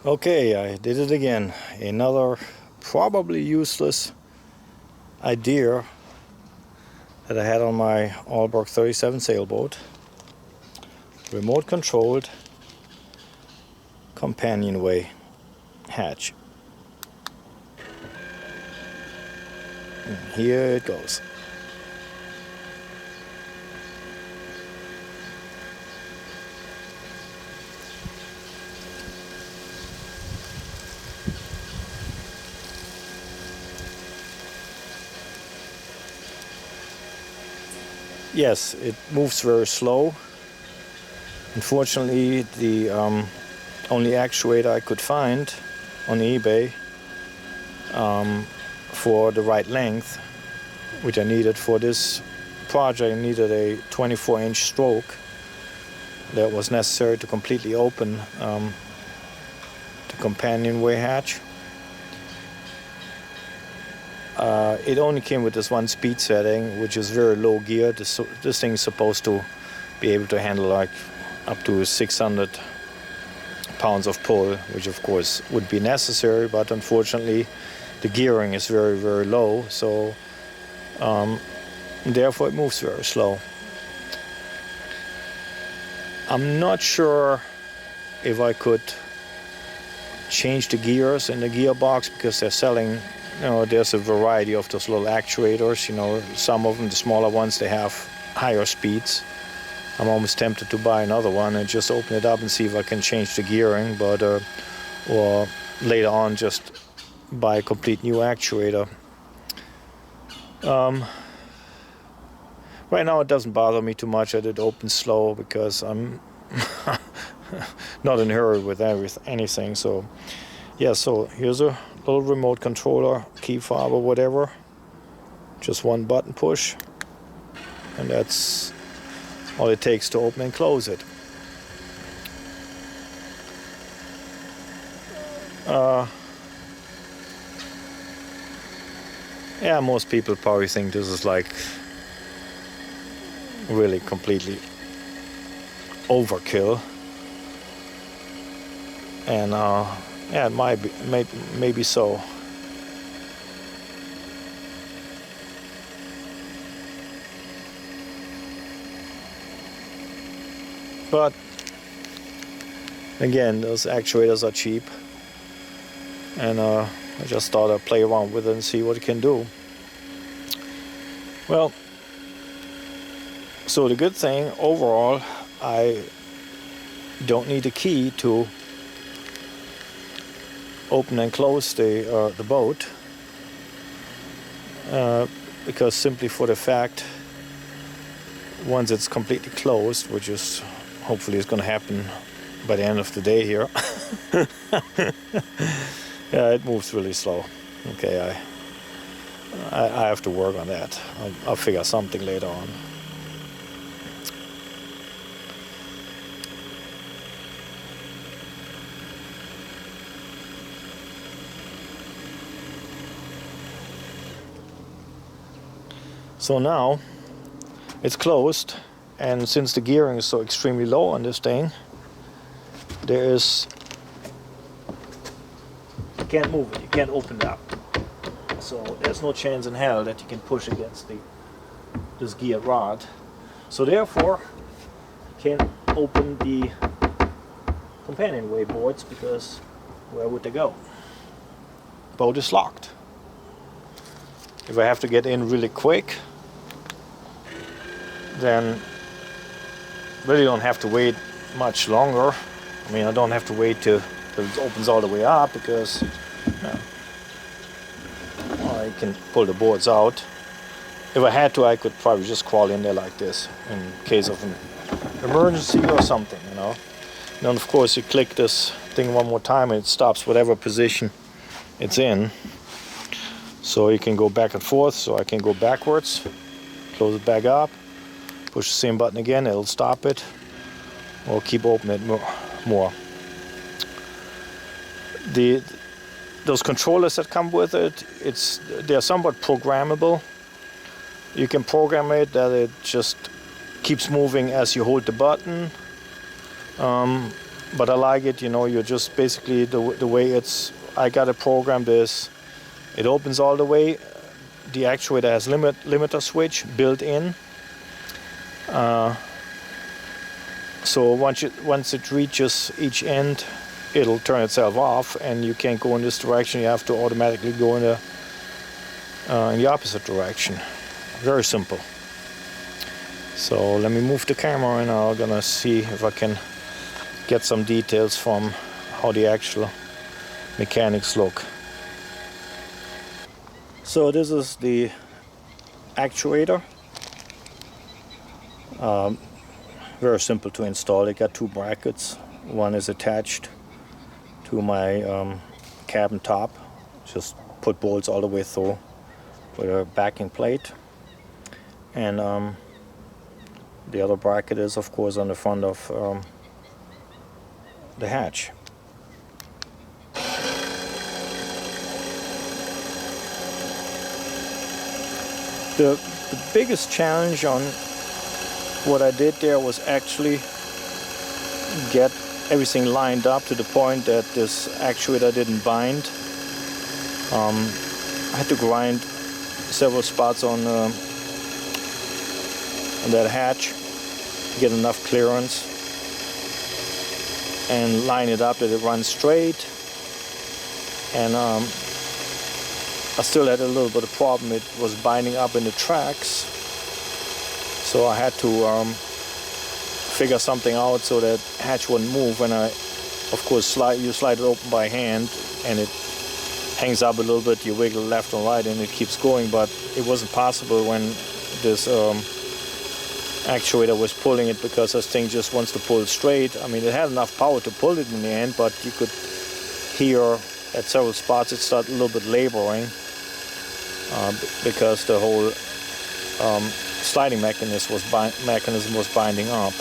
Okay, I did it again. Another probably useless idea that I had on my Alberg 37 sailboat. Remote controlled Companionway hatch. And here it goes. Yes, it moves very slow. Unfortunately, the only actuator I could find on eBay for the right length, which I needed for this project, I needed a 24-inch stroke that was necessary to completely open the companionway hatch. It only came with this one speed setting, which is very low gear. This thing is supposed to be able to handle like up to 600 pounds of pull, which of course would be necessary, but unfortunately the gearing is very, very low, so therefore it moves very slow. I'm not sure if I could change the gears in the gearbox, because they're selling, there's a variety of those little actuators. Some of them, the smaller ones, they have higher speeds. I'm almost tempted to buy another one and just open it up and see if I can change the gearing, but or later on just buy a complete new actuator. Right now it doesn't bother me too much that it opens slow, because I'm not in a hurry with anything. So yeah, so here's a little remote controller, key fob or whatever. Just one button push, and that's all it takes to open and close it. Yeah, most people probably think this is like really completely overkill, and yeah, it might be, maybe so. But again, those actuators are cheap, and I just thought I'd play around with it and see what it can do. Well, so the good thing overall, I don't need a key to open and close the boat, because simply for the fact, once it's completely closed, which is hopefully is going to happen by the end of the day here. Yeah, it moves really slow. Okay, I have to work on that. I'll figure something later on. So now it's closed, and since the gearing is so extremely low on this thing, you can't move it, you can't open it up. So there's no chance in hell that you can push against this gear rod. So therefore, you can't open the companionway boards, because where would they go? Boat is locked. If I have to get in really quick, then really don't have to wait much longer. I mean, I don't have to wait till it opens all the way up, because I can pull the boards out. If I had to, I could probably just crawl in there like this in case of an emergency or something, And then of course you click this thing one more time and it stops whatever position it's in. So you can go back and forth, so I can go backwards, close it back up, push the same button again, it'll stop it, or keep opening it more. Those controllers that come with it, they're somewhat programmable. You can program it that it just keeps moving as you hold the button. but I like it, you know. You're just basically the way I got it programmed is it opens all the way. The actuator has limiter switch built in, so once it reaches each end, it'll turn itself off, and you can't go in this direction. You have to automatically go in the opposite direction. Very simple. So let me move the camera, and I'm gonna see if I can get some details from how the actual mechanics look. So this is the actuator. Very simple to install. It got two brackets. One is attached to my cabin top. Just put bolts all the way through with a backing plate. And the other bracket is, of course, on the front of the hatch. The biggest challenge on what I did there was actually get everything lined up to the point that this actuator didn't bind. I had to grind several spots on that hatch to get enough clearance and line it up that it runs straight. And I still had a little bit of problem. It was binding up in the tracks, so I had to figure something out so that hatch wouldn't move. When of course, you slide it open by hand, and it hangs up a little bit. You wiggle left and right, and it keeps going. But it wasn't possible when this actuator was pulling it, because this thing just wants to pull straight. I mean, it had enough power to pull it in the end, but you could hear at several spots it started a little bit laboring. Because the whole sliding mechanism was binding up.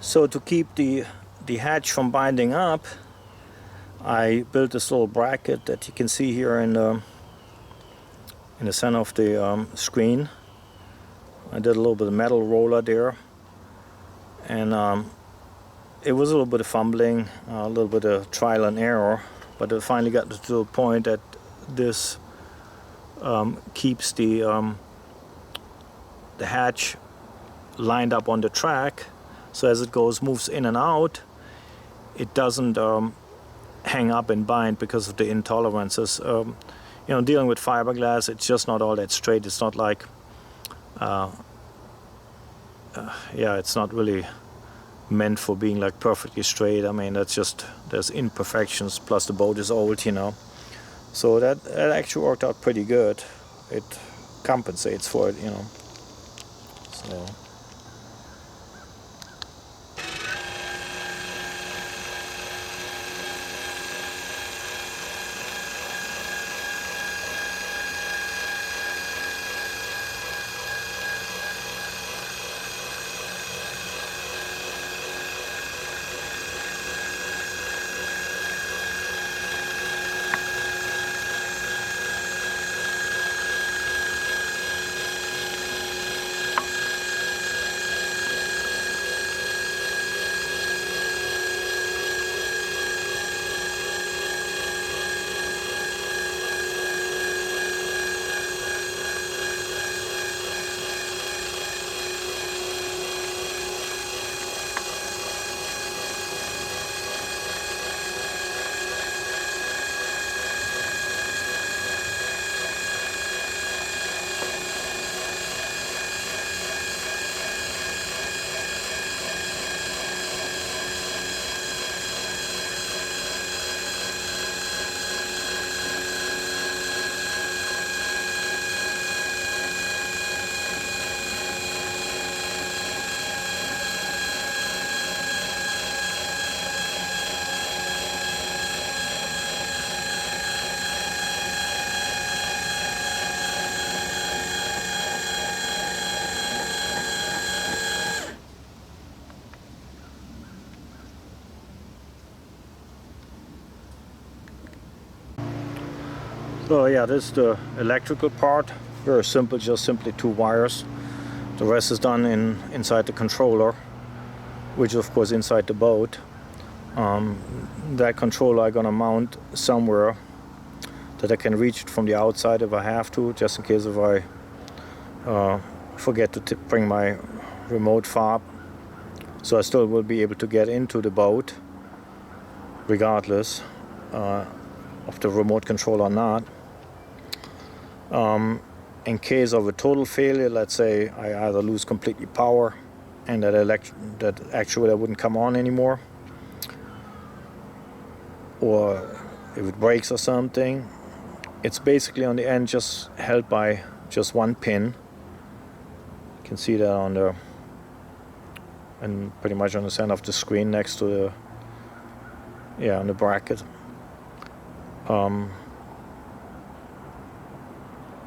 So to keep the hatch from binding up, I built this little bracket that you can see here in the center of the screen. I did a little bit of metal roller there, and it was a little bit of fumbling, a little bit of trial and error, but I finally got to a point that this keeps the hatch lined up on the track, so as it moves in and out, it doesn't hang up and bind because of the intolerances. You know, dealing with fiberglass, it's just not all that straight. It's not like yeah, it's not really meant for being like perfectly straight. I mean, that's just, there's imperfections, plus the boat is old, you know. So that actually worked out pretty good. It compensates for it, you know. So. So yeah, this is the electrical part. Very simple, just simply 2 wires. The rest is done inside the controller, which of course inside the boat. That controller I'm gonna mount somewhere that I can reach it from the outside if I have to, just in case if I forget to bring my remote fob. So I still will be able to get into the boat regardless of the remote control or not. In case of a total failure, let's say I either lose completely power and that actuator wouldn't come on anymore, or if it breaks or something, it's basically on the end just held by just 1 pin. You can see that on the, and pretty much on the center of the screen next to the, yeah, on the bracket.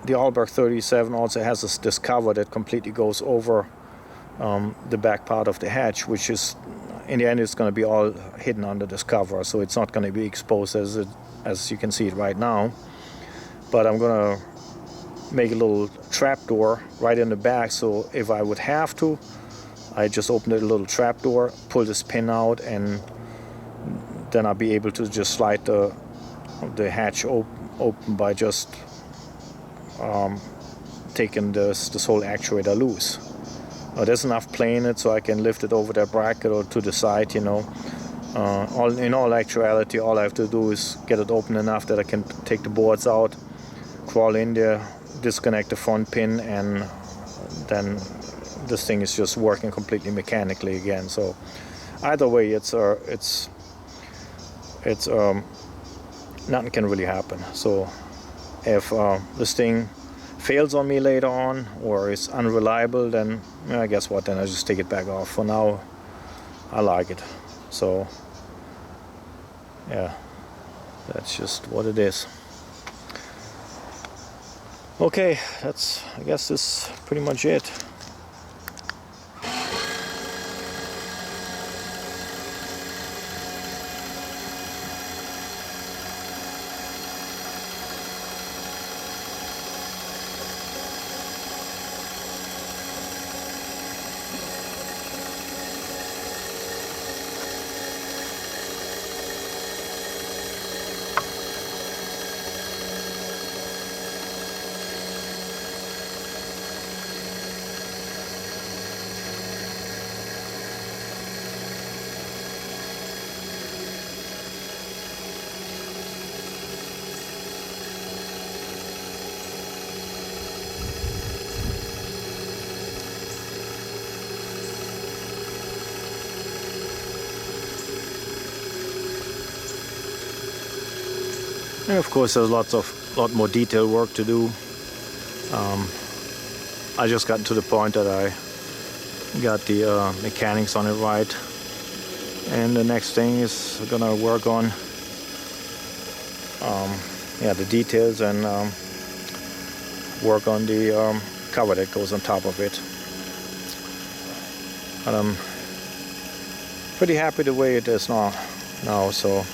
The Alberg 37 also has this cover that completely goes over the back part of the hatch, which is, in the end, it's going to be all hidden under this cover, so it's not going to be exposed as you can see it right now. But I'm going to make a little trap door right in the back, so if I would have to, I just open a little trap door, pull this pin out, and then I'll be able to just slide the hatch open by just taking this whole actuator loose. There's enough play in it so I can lift it over that bracket or to the side, you know. In all actuality, all I have to do is get it open enough that I can take the boards out, crawl in there, disconnect the front pin, and then this thing is just working completely mechanically again. So either way, it's nothing can really happen. So if this thing fails on me later on or is unreliable, then I guess what, then I just take it back off. For now, I like it. So yeah, that's just what it is. Okay, I guess that's pretty much it. And of course there's lot more detail work to do. I just got to the point that I got the mechanics on it right, and the next thing is gonna work on the details and work on the cover that goes on top of it. And I'm pretty happy the way it is now. So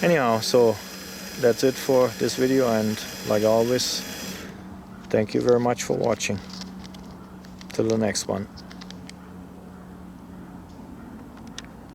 anyhow, so that's it for this video, and like always, thank you very much for watching. Till the next one.